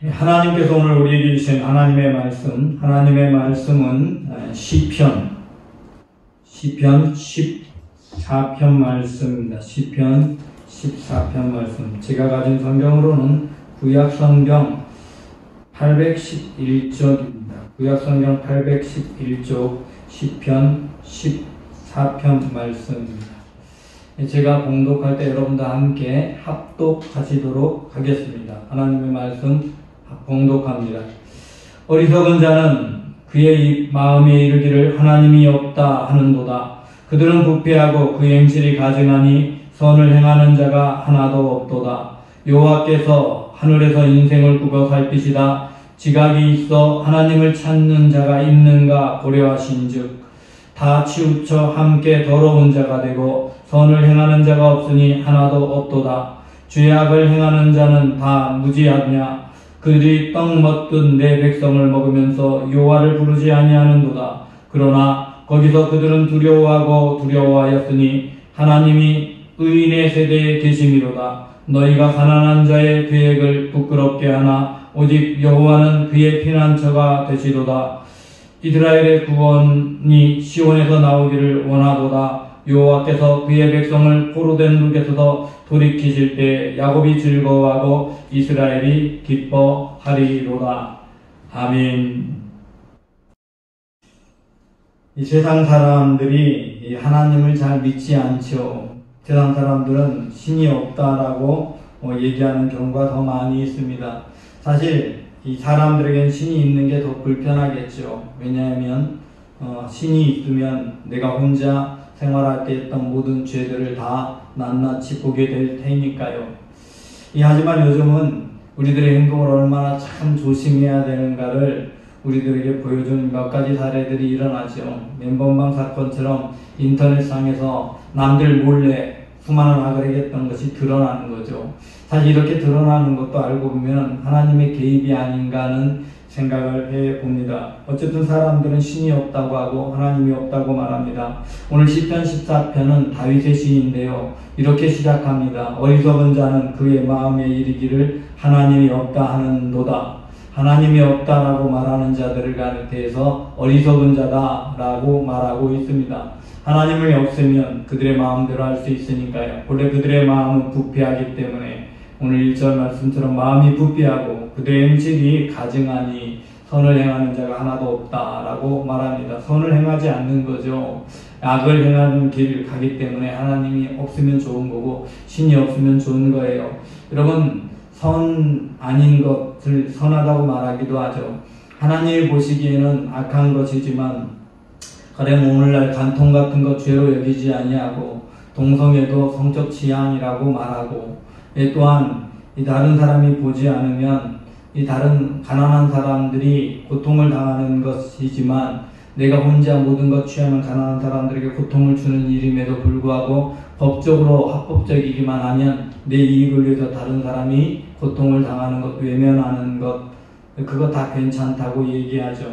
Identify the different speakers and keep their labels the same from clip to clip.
Speaker 1: 하나님께서 오늘 우리에게 주신 하나님의 말씀은 시편 14편 말씀입니다. 시편 14편 말씀. 제가 가진 성경으로는 구약성경 811쪽입니다. 구약성경 811쪽 시편 14편 말씀입니다. 제가 봉독할 때 여러분과 함께 합독하시도록 하겠습니다. 하나님의 말씀 봉독합니다. 어리석은 자는 그의 마음에 이르기를 하나님이 없다 하는도다. 그들은 부패하고 그 행실이 가증하니 선을 행하는 자가 하나도 없도다. 여호와께서 하늘에서 인생을 굽어 살피시다. 지각이 있어 하나님을 찾는 자가 있는가 고려하신즉 다 치우쳐 함께 더러운 자가 되고 선을 행하는 자가 없으니 하나도 없도다. 죄악을 행하는 자는 다 무지하냐. 그들이 떡 먹듯 내 백성을 먹으면서 여호와를 부르지 아니하는도다. 그러나 거기서 그들은 두려워하였으니 하나님이 의인의 세대에 계심이로다. 너희가 가난한 자의 계획을 부끄럽게 하나 오직 여호와는 그의 피난처가 되시도다. 이스라엘의 구원이 시온에서 나오기를 원하도다. 여호와께서 그의 백성을 포로된 룩에서 돌이키실 때 야곱이 즐거워하고 이스라엘이 기뻐하리로다. 아멘. 이 세상 사람들이 하나님을 잘 믿지 않죠. 세상 사람들은 신이 없다라고 얘기하는 경우가 더 많이 있습니다. 사실 이 사람들에겐 신이 있는 게 더 불편하겠죠. 왜냐하면 신이 있으면 내가 혼자 생활할 때 했던 모든 죄들을 다 낱낱이 보게 될 테니까요. 하지만 요즘은 우리들의 행동을 얼마나 참 조심해야 되는가를 우리들에게 보여준 몇 가지 사례들이 일어나죠. 맨번방 사건처럼 인터넷상에서 남들 몰래 수많은 악을 행했던 것이 드러나는 거죠. 사실 이렇게 드러나는 것도 알고 보면 하나님의 개입이 아닌가 하는 생각을 해봅니다. 어쨌든 사람들은 신이 없다고 하고 하나님이 없다고 말합니다. 오늘 시편 14편은 다윗의 시인데요. 이렇게 시작합니다. 어리석은 자는 그의 마음에 이르기를 하나님이 없다 하는도다. 하나님이 없다라고 말하는 자들을 대해서 어리석은 자다라고 말하고 있습니다. 하나님이 없으면 그들의 마음대로 할 수 있으니까요. 원래 그들의 마음은 부패하기 때문에 오늘 1절 말씀처럼 마음이 부패하고 그들의 행실이 가증하니 선을 행하는 자가 하나도 없다라고 말합니다. 선을 행하지 않는 거죠. 악을 행하는 길을 가기 때문에 하나님이 없으면 좋은 거고 신이 없으면 좋은 거예요. 여러분, 선 아닌 것을 선하다고 말하기도 하죠. 하나님이 보시기에는 악한 것이지만 가령 오늘날 간통 같은 것 죄로 여기지 아니하고 동성애도 성적 취향이라고 말하고 또한 이 다른 사람이 보지 않으면 이 다른 가난한 사람들이 고통을 당하는 것이지만 내가 혼자 모든 것 취하는 가난한 사람들에게 고통을 주는 일임에도 불구하고 법적으로 합법적이기만 하면 내 이익을 위해서 다른 사람이 고통을 당하는 것, 외면하는 것, 그거 다 괜찮다고 얘기하죠.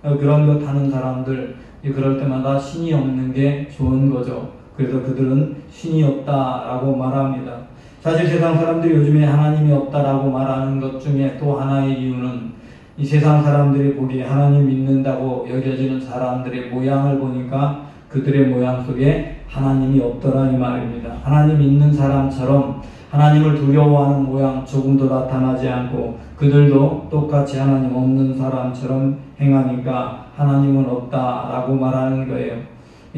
Speaker 1: 그런 것 하는 사람들, 그럴 때마다 신이 없는 게 좋은 거죠. 그래서 그들은 신이 없다라고 말합니다. 사실 세상 사람들이 요즘에 하나님이 없다라고 말하는 것 중에 또 하나의 이유는 이 세상 사람들이 보기에 하나님 믿는다고 여겨지는 사람들의 모양을 보니까 그들의 모양 속에 하나님이 없더라 이 말입니다. 하나님 있는 사람처럼 하나님을 두려워하는 모양 조금도 나타나지 않고 그들도 똑같이 하나님 없는 사람처럼 행하니까 하나님은 없다라고 말하는 거예요.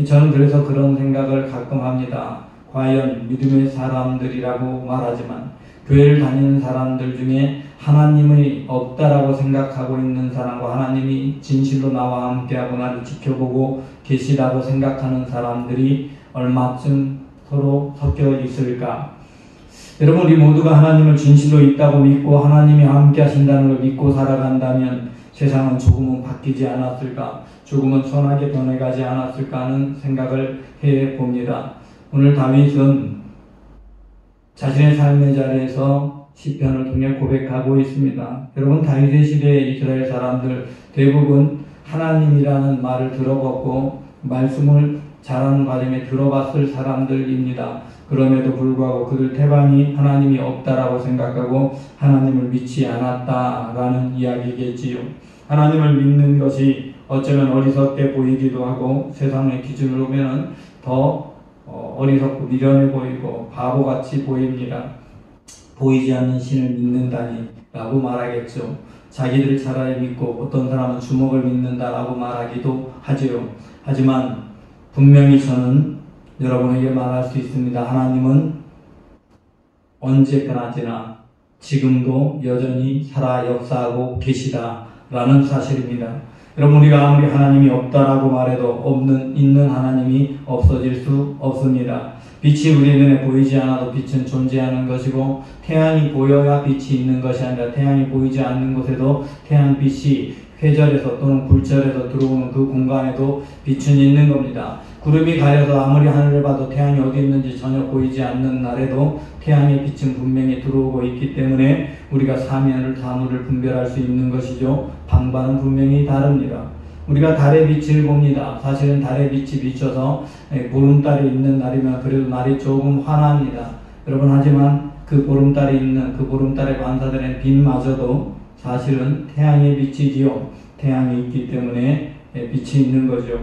Speaker 1: 저는 그래서 그런 생각을 가끔 합니다. 과연 믿음의 사람들이라고 말하지만 교회를 다니는 사람들 중에 하나님이 없다라고 생각하고 있는 사람과 하나님이 진실로 나와 함께하고 나를 지켜보고 계시다고 생각하는 사람들이 얼마쯤 서로 섞여 있을까? 여러분, 우리 모두가 하나님을 진실로 있다고 믿고 하나님이 함께 하신다는 걸 믿고 살아간다면 세상은 조금은 바뀌지 않았을까? 조금은 선하게 변해가지 않았을까 하는 생각을 해봅니다. 오늘 다윗은 자신의 삶의 자리에서 시편을 통해 고백하고 있습니다. 여러분, 다윗의 시대의 이스라엘 사람들 대부분 하나님이라는 말을 들어봤고 말씀을 자라는 과정에 들어봤을 사람들입니다. 그럼에도 불구하고 그들 태반이 하나님이 없다라고 생각하고 하나님을 믿지 않았다라는 이야기겠지요. 하나님을 믿는 것이 어쩌면 어리석게 보이기도 하고 세상의 기준으로 보면 더 어리석고 미련해 보이고 바보같이 보입니다. 보이지 않는 신을 믿는다니 라고 말하겠죠. 자기들 차라리 믿고 어떤 사람은 주먹을 믿는다라고 말하기도 하지요. 하지만 분명히 저는 여러분에게 말할 수 있습니다. 하나님은 언제 변하지나 지금도 여전히 살아 역사하고 계시다라는 사실입니다. 여러분, 우리가 아무리 하나님이 없다라고 말해도 있는 하나님이 없어질 수 없습니다. 빛이 우리 눈에 보이지 않아도 빛은 존재하는 것이고 태양이 보여야 빛이 있는 것이 아니라 태양이 보이지 않는 곳에도 태양빛이 회절에서 또는 굴절에서 들어오는 그 공간에도 빛은 있는 겁니다. 구름이 가려서 아무리 하늘을 봐도 태양이 어디 있는지 전혀 보이지 않는 날에도 태양의 빛은 분명히 들어오고 있기 때문에 우리가 사물을 분별할 수 있는 것이죠. 방반은 분명히 다릅니다. 우리가 달의 빛을 봅니다. 사실은 달의 빛이 비춰서 보름달이 있는 날이면 그래도 날이 조금 환합니다. 여러분, 하지만 그 보름달에 반사되는 빛마저도 사실은 태양의 빛이지요. 태양이 있기 때문에 빛이 있는 거죠.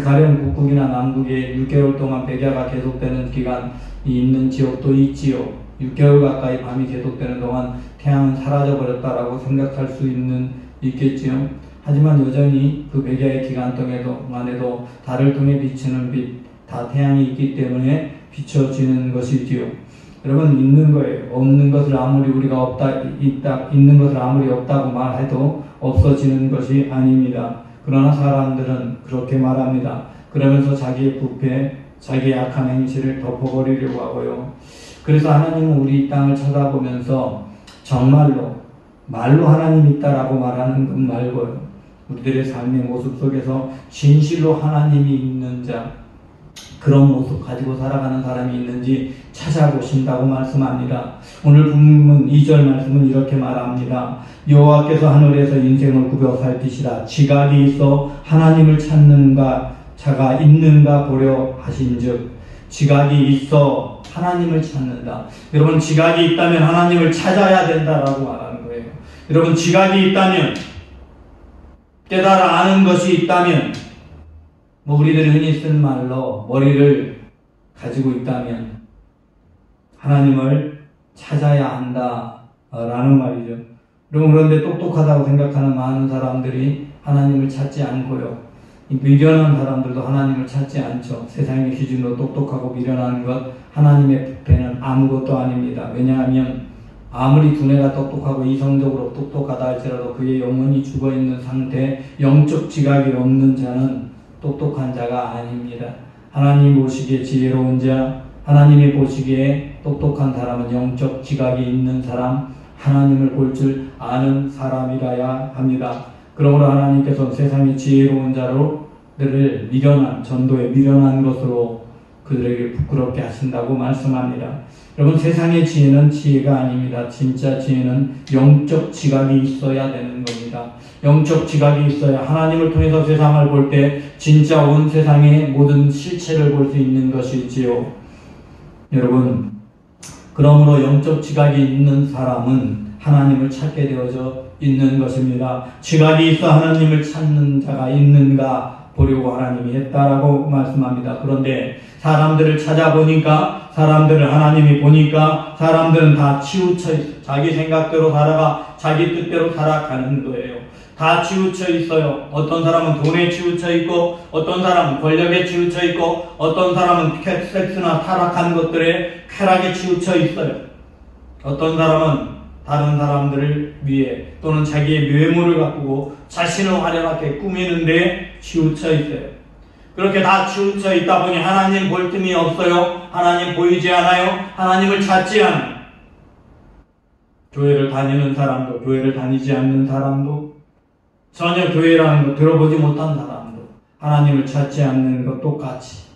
Speaker 1: 가령 북극이나 남극에 6개월 동안 백야가 계속되는 기간이 있는 지역도 있지요. 6개월 가까이 밤이 계속되는 동안 태양은 사라져버렸다라고 생각할 수 있겠지요. 하지만 여전히 그 백야의 기간 동안에도 달을 통해 비치는 빛, 다 태양이 있기 때문에 비춰지는 것이지요. 여러분, 있는 거예요. 없는 것을 아무리 우리가 있는 것을 아무리 없다고 말해도 없어지는 것이 아닙니다. 그러나 사람들은 그렇게 말합니다. 그러면서 자기의 부패, 자기의 악한 행실을 덮어버리려고 하고요. 그래서 하나님은 우리 땅을 쳐다보면서 정말로 말로 하나님 있다라고 말하는 것 말고요. 우리들의 삶의 모습 속에서 진실로 하나님이 있는 자, 그런 모습 가지고 살아가는 사람이 있는지 찾아보신다고 말씀합니다. 오늘 본문 2절 말씀은 이렇게 말합니다. 여호와께서 하늘에서 인생을 굽어 살피시라. 지각이 있어 하나님을 찾는가 자가 있는가 보려 하신즉. 지각이 있어 하나님을 찾는다. 여러분, 지각이 있다면 하나님을 찾아야 된다라고 말하는 거예요. 여러분, 지각이 있다면, 깨달아 아는 것이 있다면, 우리들이 흔히 쓴 말로 머리를 가지고 있다면 하나님을 찾아야 한다라는 말이죠. 여러분, 그런데 똑똑하다고 생각하는 많은 사람들이 하나님을 찾지 않고요. 미련한 사람들도 하나님을 찾지 않죠. 세상의 기준으로 똑똑하고 미련한 것, 하나님의 부패는 아무것도 아닙니다. 왜냐하면 아무리 두뇌가 똑똑하고 이성적으로 똑똑하다 할지라도 그의 영혼이 죽어있는 상태, 영적 지각이 없는 자는 똑똑한 자가 아닙니다. 하나님 보시기에 지혜로운 자, 하나님이 보시기에 똑똑한 사람은 영적 지각이 있는 사람, 하나님을 볼 줄 아는 사람이라야 합니다. 그러므로 하나님께서 세상의 지혜로운 자들을 전도에 미련한 것으로 그들에게 부끄럽게 하신다고 말씀합니다. 여러분, 세상의 지혜는 지혜가 아닙니다. 진짜 지혜는 영적 지각이 있어야 되는 겁니다. 영적 지각이 있어야 하나님을 통해서 세상을 볼 때 진짜 온 세상의 모든 실체를 볼 수 있는 것이지요. 여러분, 그러므로 영적 지각이 있는 사람은 하나님을 찾게 되어져 있는 것입니다. 지각이 있어 하나님을 찾는 자가 있는가 보려고 하나님이 했다라고 말씀합니다. 그런데 사람들을 찾아보니까, 사람들을 하나님이 보니까 사람들은 다 치우쳐 있어요. 자기 생각대로 살아가 자기 뜻대로 살아가는 거예요. 다 치우쳐 있어요. 어떤 사람은 돈에 치우쳐 있고, 어떤 사람은 권력에 치우쳐 있고, 어떤 사람은 섹스나 타락한 것들에 쾌락에 치우쳐 있어요. 어떤 사람은 다른 사람들을 위해 또는 자기의 외모를 가꾸고 자신을 화려하게 꾸미는데 치우쳐 있어요. 그렇게 다 치우쳐 있다 보니 하나님 볼 틈이 없어요. 하나님 보이지 않아요. 하나님을 찾지 않아요. 교회를 다니는 사람도, 교회를 다니지 않는 사람도, 전혀 교회라는 거 들어보지 못한 사람도 하나님을 찾지 않는 것 똑같이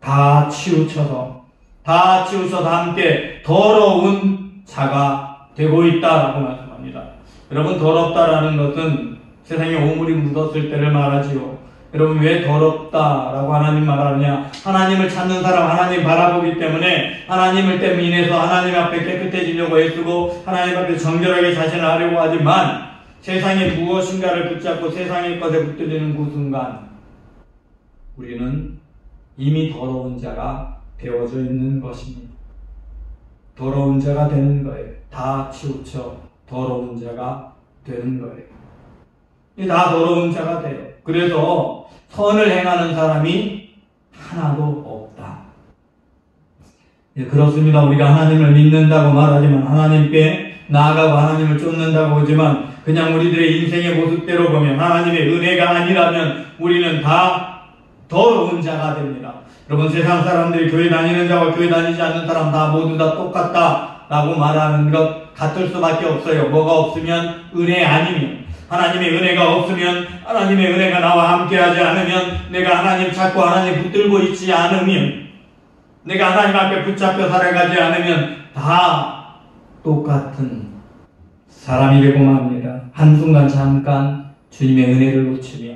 Speaker 1: 다 치우쳐서 함께 더러운 자가 되고 있다라고 말씀합니다. 여러분, 더럽다라는 것은 세상에 오물이 묻었을 때를 말하지요. 여러분, 왜 더럽다라고 하나님 말하느냐? 하나님을 찾는 사람, 하나님 바라보기 때문에 하나님을 때문에 인해서 하나님 앞에 깨끗해지려고 애쓰고 하나님 앞에 정결하게 자신을 하려고 하지만 세상에 무엇인가를 붙잡고 세상의 것에 붙들리는 그 순간 우리는 이미 더러운 자가 되어져 있는 것입니다. 더러운 자가 되는 거예요. 다 치우쳐 더러운 자가 되는 거예요. 다 더러운 자가 돼요. 그래서 선을 행하는 사람이 하나도 없다. 그렇습니다. 우리가 하나님을 믿는다고 말하지만 하나님께 나아가고 하나님을 쫓는다고 하지만 그냥 우리들의 인생의 모습대로 보면 하나님의 은혜가 아니라면 우리는 다 더러운 자가 됩니다. 여러분, 세상 사람들이 교회 다니는 자와 교회 다니지 않는 사람 다 모두 다 똑같다 라고 말하는 것 같을 수밖에 없어요. 뭐가 없으면 은혜 아니면, 하나님의 은혜가 없으면, 하나님의 은혜가 나와 함께하지 않으면, 내가 하나님 찾고 하나님 붙들고 있지 않으면, 내가 하나님 앞에 붙잡혀 살아가지 않으면 다 똑같은 사람이 되고 맙니다. 한순간 잠깐 주님의 은혜를 놓치며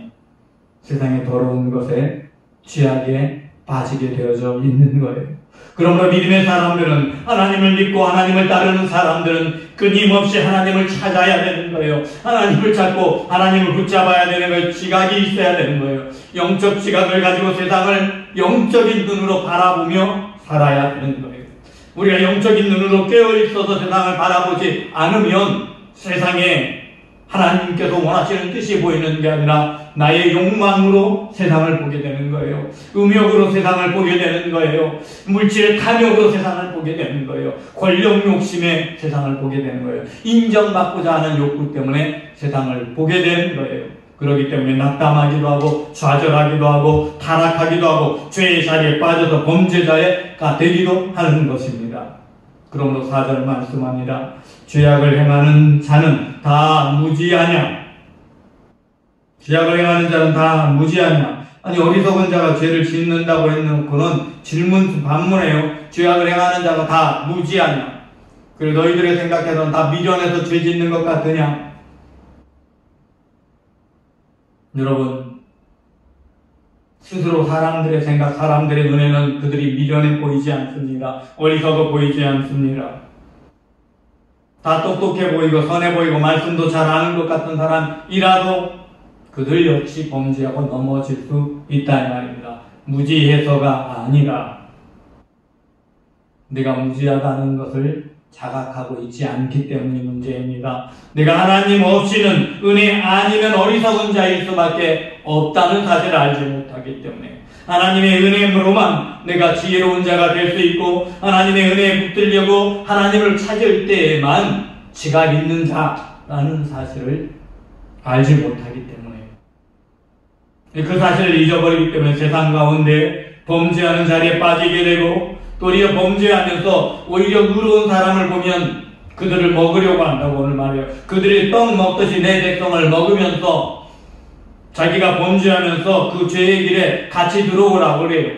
Speaker 1: 세상의 더러운 것에 취하게 빠지게 되어져 있는 거예요. 그러므로 믿음의 사람들은, 하나님을 믿고 하나님을 따르는 사람들은 끊임없이 하나님을 찾아야 되는 거예요. 하나님을 찾고 하나님을 붙잡아야 되는 거예요. 지각이 있어야 되는 거예요. 영적 지각을 가지고 세상을 영적인 눈으로 바라보며 살아야 되는 거예요. 우리가 영적인 눈으로 깨어있어서 세상을 바라보지 않으면 세상에 하나님께서 원하시는 뜻이 보이는 게 아니라 나의 욕망으로 세상을 보게 되는 거예요. 음욕으로 세상을 보게 되는 거예요. 물질의 탐욕으로 세상을 보게 되는 거예요. 권력 욕심에 세상을 보게 되는 거예요. 인정받고자 하는 욕구 때문에 세상을 보게 되는 거예요. 그렇기 때문에 낙담하기도 하고 좌절하기도 하고 타락하기도 하고 죄의 자리에 빠져서 범죄자가 되기도 하는 것입니다. 그러므로 4절 말씀합니다. 죄악을 행하는 자는 다 무지하냐? 죄악을 행하는 자는 다 무지하냐? 아니, 어리석은 자가 죄를 짓는다고 해놓고는 반문해요. 죄악을 행하는 자가 다 무지하냐? 그리고 너희들의 생각에서는 다 미련해서 죄 짓는 것 같으냐? 여러분, 스스로 사람들의 생각, 사람들의 눈에는 그들이 미련해 보이지 않습니다. 어리석어 보이지 않습니다. 다 똑똑해 보이고 선해 보이고 말씀도 잘 아는 것 같은 사람이라도 그들 역시 범죄하고 넘어질 수 있다 이 말입니다. 무지해서가 아니라 내가 무지하다는 것을 자각하고 있지 않기 때문이 문제입니다. 내가 하나님 없이는 은혜 아니면 어리석은 자일 수밖에 없다는 사실을 알지 못하기 때문에 하나님의 은혜로만 내가 지혜로운 자가 될 수 있고 하나님의 은혜에 붙들려고 하나님을 찾을 때에만 지각 있는 자라는 사실을 알지 못하기 때문에 그 사실을 잊어버리기 때문에 세상 가운데 범죄하는 자리에 빠지게 되고 도리어 범죄하면서 오히려 의로운 사람을 보면 그들을 먹으려고 한다고 오늘 말해요. 그들이 떡 먹듯이 내 백성을 먹으면서 자기가 범죄하면서 그 죄의 길에 같이 들어오라고 그래요.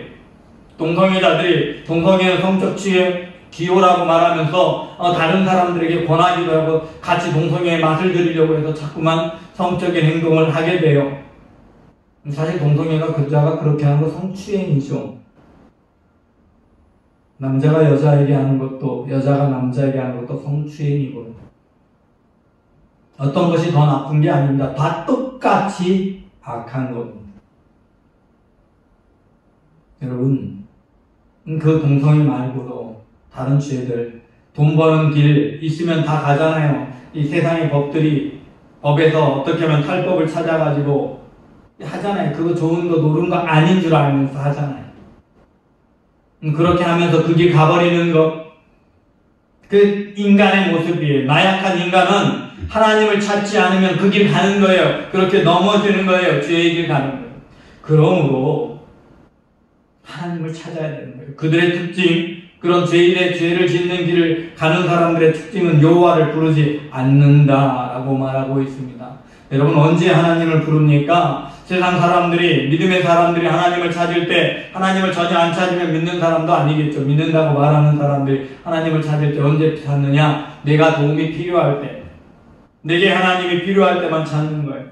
Speaker 1: 동성애자들이 동성애 성적 취해 기호라고 말하면서 다른 사람들에게 권하기도 하고 같이 동성애의 맛을 들이려고 해서 자꾸만 성적인 행동을 하게 돼요. 사실 동성애가 그자가 그렇게 하는 건 성추행이죠. 남자가 여자에게 하는 것도 여자가 남자에게 하는 것도 성추행이고요. 어떤 것이 더 나쁜 게 아닙니다. 다 똑같이 악한 겁니다. 여러분, 그 동성애 말고도 다른 죄들, 돈 버는 길 있으면 다 가잖아요. 이 세상의 법들이 법에서 어떻게 하면 탈법을 찾아가지고 하잖아요. 그거 좋은 거 노른 거 아닌 줄 알면서 하잖아요. 그렇게 하면서 그 길 가버리는 것, 그 인간의 모습이에요. 나약한 인간은 하나님을 찾지 않으면 그 길 가는 거예요. 그렇게 넘어지는 거예요. 죄의 길 가는 거예요. 그러므로 하나님을 찾아야 되는 거예요. 그들의 특징, 그런 죄를 짓는 길을 가는 사람들의 특징은 여호와를 부르지 않는다라고 말하고 있습니다. 여러분, 언제 하나님을 부릅니까? 세상 사람들이, 믿음의 사람들이 하나님을 찾을 때 하나님을 전혀 안 찾으면 믿는 사람도 아니겠죠. 믿는다고 말하는 사람들이 하나님을 찾을 때 언제 찾느냐? 내가 도움이 필요할 때, 내게 하나님이 필요할 때만 찾는 거예요.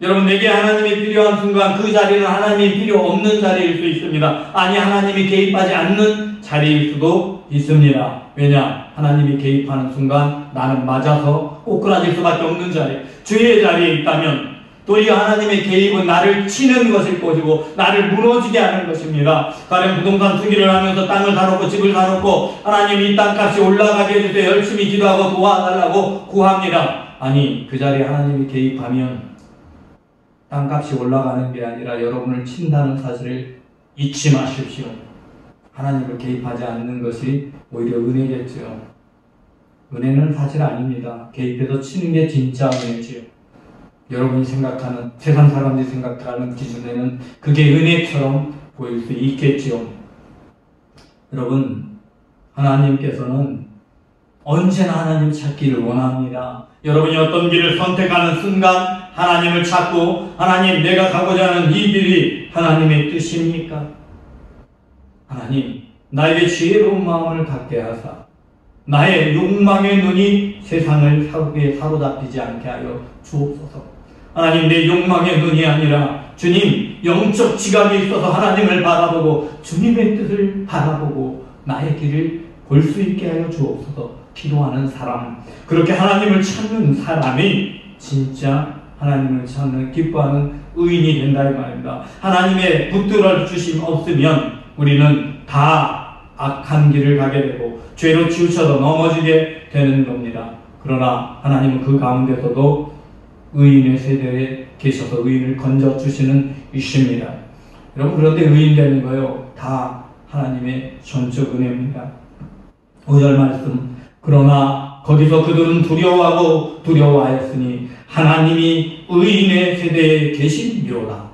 Speaker 1: 여러분, 내게 하나님이 필요한 순간 그 자리는 하나님이 필요 없는 자리일 수 있습니다. 아니, 하나님이 개입하지 않는 자리일 수도 있습니다. 왜냐? 하나님이 개입하는 순간 나는 맞아서 꼬꾸라질 수밖에 없는 자리, 죄의 자리에 있다면 도리어 하나님의 개입은 나를 치는 것일 것이고 나를 무너지게 하는 것입니다. 가령 부동산 투기를 하면서 땅을 사놓고 집을 사놓고 하나님이 이 땅값이 올라가게 해주세요, 열심히 기도하고 도와달라고 구합니다. 아니, 그 자리에 하나님이 개입하면 땅값이 올라가는 게 아니라 여러분을 친다는 사실을 잊지 마십시오. 하나님을 개입하지 않는 것이 오히려 은혜겠죠. 은혜는 사실 아닙니다. 개입해서 치는 게 진짜 은혜지요. 여러분이 생각하는, 세상 사람들이 생각하는 기준에는 그게 은혜처럼 보일 수 있겠지요. 여러분, 하나님께서는 언제나 하나님 찾기를 원합니다. 여러분이 어떤 길을 선택하는 순간 하나님을 찾고, 하나님, 내가 가고자 하는 이 길이 하나님의 뜻입니까? 하나님, 나에게 지혜로운 마음을 갖게 하사 나의 욕망의 눈이 세상을 사로잡히지 않게 하여 주옵소서. 하나님, 내 욕망의 눈이 아니라 주님, 영적 지각이 있어서 하나님을 바라보고 주님의 뜻을 바라보고 나의 길을 볼 수 있게 하여 주옵소서. 기도하는 사람, 그렇게 하나님을 찾는 사람이 진짜 하나님을 찾는, 기뻐하는 의인이 된다 이 말입니다. 하나님의 붙들어 주심 없으면 우리는 다 악한 길을 가게 되고 죄로 치우쳐서 넘어지게 되는 겁니다. 그러나 하나님은 그 가운데서도 의인의 세대에 계셔서 의인을 건져주시는 이십니다. 여러분, 그런데 의인 되는 거요, 다 하나님의 전적 은혜입니다. 5절 말씀, 그러나 거기서 그들은 두려워하고 두려워하였으니 하나님이 의인의 세대에 계시니로다.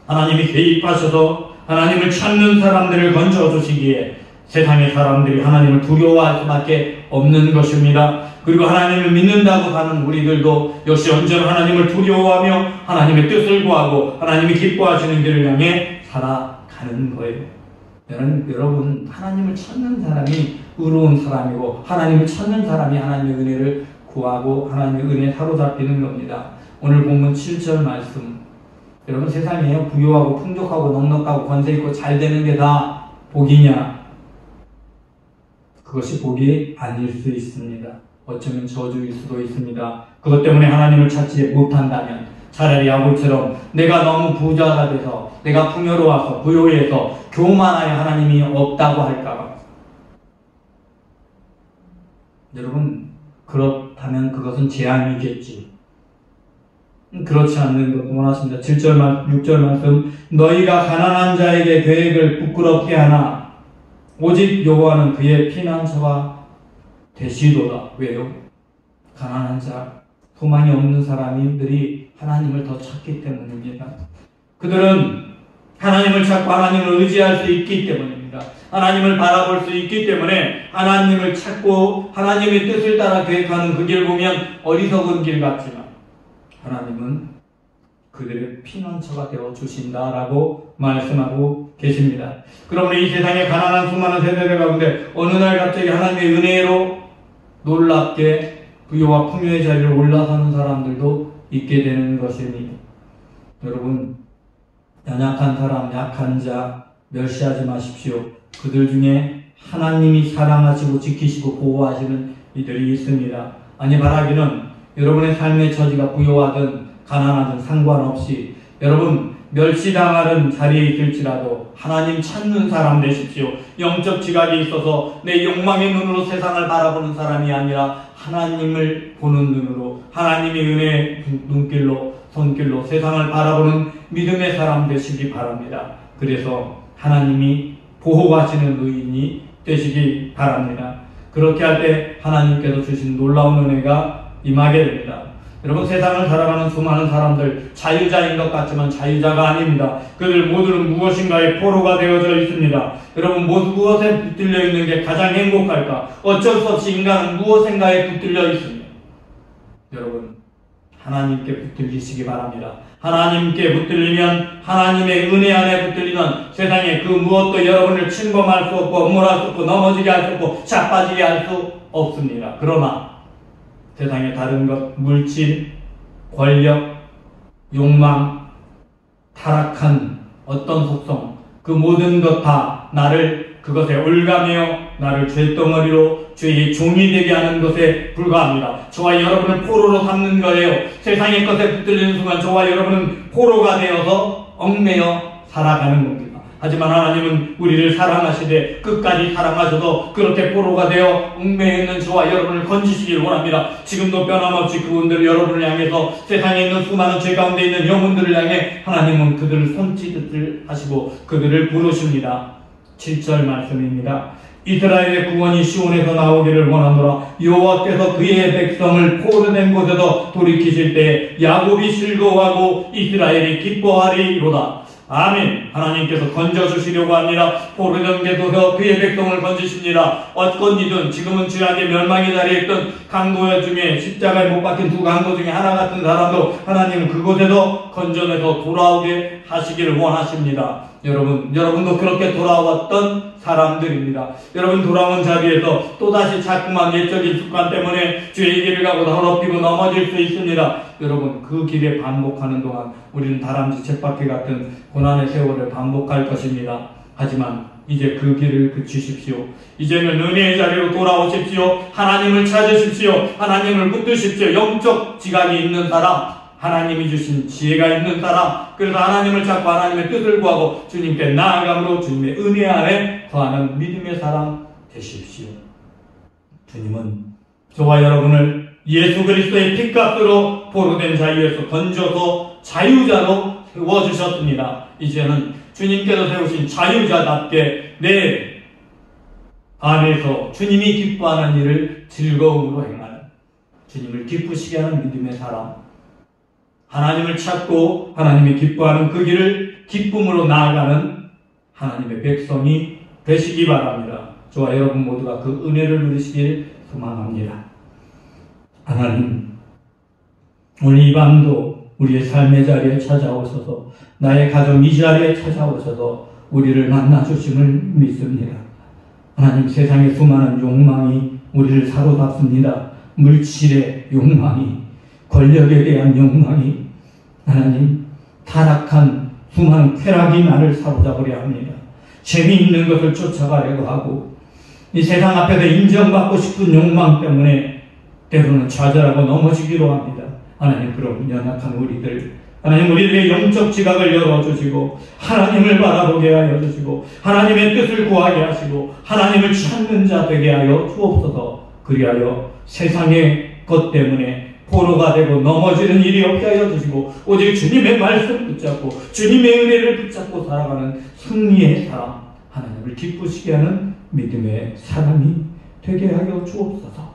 Speaker 1: 하나님이 개입하셔서 하나님을 찾는 사람들을 건져주시기에 세상의 사람들이 하나님을 두려워할 수밖에 없는 것입니다. 그리고 하나님을 믿는다고 하는 우리들도 역시 언제나 하나님을 두려워하며 하나님의 뜻을 구하고 하나님이 기뻐하시는 길을 향해 살아가는 거예요. 여러분, 하나님을 찾는 사람이 의로운 사람이고 하나님을 찾는 사람이 하나님의 은혜를 구하고 하나님의 은혜에 사로잡히는 겁니다. 오늘 본문 7절 말씀, 여러분, 세상에 부유하고 풍족하고 넉넉하고 권세있고 잘 되는 게 다 복이냐? 그것이 복이 아닐 수 있습니다. 어쩌면 저주일 수도 있습니다. 그것 때문에 하나님을 찾지 못한다면 차라리 야곱처럼 내가 너무 부자가 돼서, 내가 풍요로워서 부요해서 교만하여 하나님이 없다고 할까봐. 여러분, 그렇다면 그것은 재앙이겠지. 그렇지 않는 것 원하십니다. 7절, 6절 말씀, 너희가 가난한 자에게 계획을 부끄럽게 하나 오직 여호와는 그의 피난처가 되시도다. 왜요? 가난한 자, 소망이 없는 사람들이 하나님을 더 찾기 때문입니다. 그들은 하나님을 찾고 하나님을 의지할 수 있기 때문입니다. 하나님을 바라볼 수 있기 때문에 하나님을 찾고 하나님의 뜻을 따라 계획하는 그 길 보면 어리석은 길 같지만 하나님은 그들의 피난처가 되어 주신다라고 말씀하고 계십니다. 그러므로 이 세상에 가난한 수많은 세대들 가운데 어느 날 갑자기 하나님의 은혜로 놀랍게 부유와 풍요의 자리를 올라서는 사람들도 있게 되는 것입니다. 여러분, 연약한 사람, 약한 자 멸시하지 마십시오. 그들 중에 하나님이 사랑하시고 지키시고 보호하시는 이들이 있습니다. 아니, 바라기는 여러분의 삶의 처지가 부유하든 가난하든 상관없이 여러분 멸시당하는 자리에 있을지라도 하나님 찾는 사람 되십시오. 영적 지각이 있어서 내 욕망의 눈으로 세상을 바라보는 사람이 아니라 하나님을 보는 눈으로, 하나님의 은혜의 눈길로, 손길로 세상을 바라보는 믿음의 사람 되시기 바랍니다. 그래서 하나님이 보호하시는 의인이 되시기 바랍니다. 그렇게 할 때 하나님께서 주신 놀라운 은혜가 임하게 됩니다. 여러분, 세상을 살아가는 수많은 사람들 자유자인 것 같지만 자유자가 아닙니다. 그들 모두는 무엇인가의 포로가 되어져 있습니다. 여러분, 무엇에 붙들려 있는 게 가장 행복할까? 어쩔 수 없이 인간은 무엇인가에 붙들려 있습니다. 여러분, 하나님께 붙들리시기 바랍니다. 하나님께 붙들리면, 하나님의 은혜 안에 붙들리면 세상에 그 무엇도 여러분을 침범할 수 없고 엄몰할 수 없고 넘어지게 할 수 없고 자빠지게 할 수 없습니다. 그러나 세상의 다른 것, 물질, 권력, 욕망, 타락한 어떤 속성, 그 모든 것 다 나를 그것에 올가매어 나를 죄덩어리로 죄의 종이 되게 하는 것에 불과합니다. 저와 여러분을 포로로 삼는 거예요. 세상의 것에 붙들리는 순간 저와 여러분은 포로가 되어서 얽매여 살아가는 겁니다. 하지만 하나님은 우리를 사랑하시되 끝까지 사랑하셔서 그렇게 포로가 되어 얽매여 있는 저와 여러분을 건지시길 원합니다. 지금도 변함없이 그분들 여러분을 향해서 세상에 있는 수많은 죄 가운데 있는 영혼들을 향해 하나님은 그들을 손짓을 하시고 그들을 부르십니다. 7절 말씀입니다. 이스라엘의 구원이 시온에서 나오기를 원하노라. 여호와께서 그의 백성을 포로된 곳에서 돌이키실 때 야곱이 즐거워하고 이스라엘이 기뻐하리로다. 아멘. 하나님께서 건져주시려고 합니다. 포로된 곳에서 그의 백성을 건지십니다. 어건이든 지금은 죄악의 멸망의 자리에 있던 강도 중에 십자가에 못 박힌 두 강도 중에 하나 같은 사람도 하나님은 그곳에서 건져내서 돌아오게 하시기를 원하십니다. 여러분도 그렇게 돌아왔던 사람들입니다. 여러분 돌아온 자리에서 또다시 자꾸만 옛적인 습관 때문에 죄의 길을 가고 더럽히고 넘어질 수 있습니다. 여러분 그 길에 반복하는 동안 우리는 다람쥐 쳇바퀴 같은 고난의 세월을 반복할 것입니다. 하지만 이제 그 길을 그치십시오. 이제는 은혜의 자리로 돌아오십시오. 하나님을 찾으십시오. 하나님을 붙드십시오. 영적 지각이 있는 사람, 하나님이 주신 지혜가 있는 사람, 그래서 하나님을 찾고 하나님의 뜻을 구하고 주님께 나아감으로 주님의 은혜 안에 거하는 믿음의 사람 되십시오. 주님은 저와 여러분을 예수 그리스도의 피값으로 포로된 자유에서 건져서 자유자로 세워주셨습니다. 이제는 주님께서 세우신 자유자답게 내 안에서 주님이 기뻐하는 일을 즐거움으로 행하는, 주님을 기쁘시게 하는 믿음의 사람, 하나님을 찾고 하나님이 기뻐하는 그 길을 기쁨으로 나아가는 하나님의 백성이 되시기 바랍니다. 저와 여러분 모두가 그 은혜를 누리시길 소망합니다. 하나님, 오늘 이 밤도 우리의 삶의 자리에 찾아오셔서, 나의 가정 이 자리에 찾아오셔서 우리를 만나주심을 믿습니다. 하나님, 세상의 수많은 욕망이 우리를 사로잡습니다. 물질의 욕망이, 권력에 대한 욕망이, 하나님, 타락한 수많은 쾌락이 나를 사로잡으려 합니다. 재미있는 것을 쫓아가려고 하고, 이 세상 앞에서 인정받고 싶은 욕망 때문에 때로는 좌절하고 넘어지기로 합니다. 하나님, 그럼 연약한 우리들, 하나님 우리들의 영적 지각을 열어주시고 하나님을 바라보게 하여 주시고 하나님의 뜻을 구하게 하시고 하나님을 찾는 자 되게 하여 주옵소서. 그리하여 세상의 것 때문에 포로가 되고 넘어지는 일이 없게 하여 주시고 오직 주님의 말씀 붙잡고 주님의 은혜를 붙잡고 살아가는 승리의 사람, 하나님을 기쁘시게 하는 믿음의 사람이 되게 하여 주옵소서.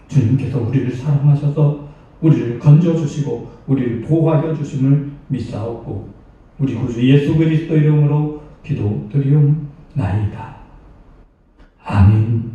Speaker 1: 주님께서 우리를 사랑하셔서 우리를 건져주시고 우리를 보호하여 주심을 믿사옵고 우리 구주 예수 그리스도 이름으로 기도드리옵나이다. 아멘.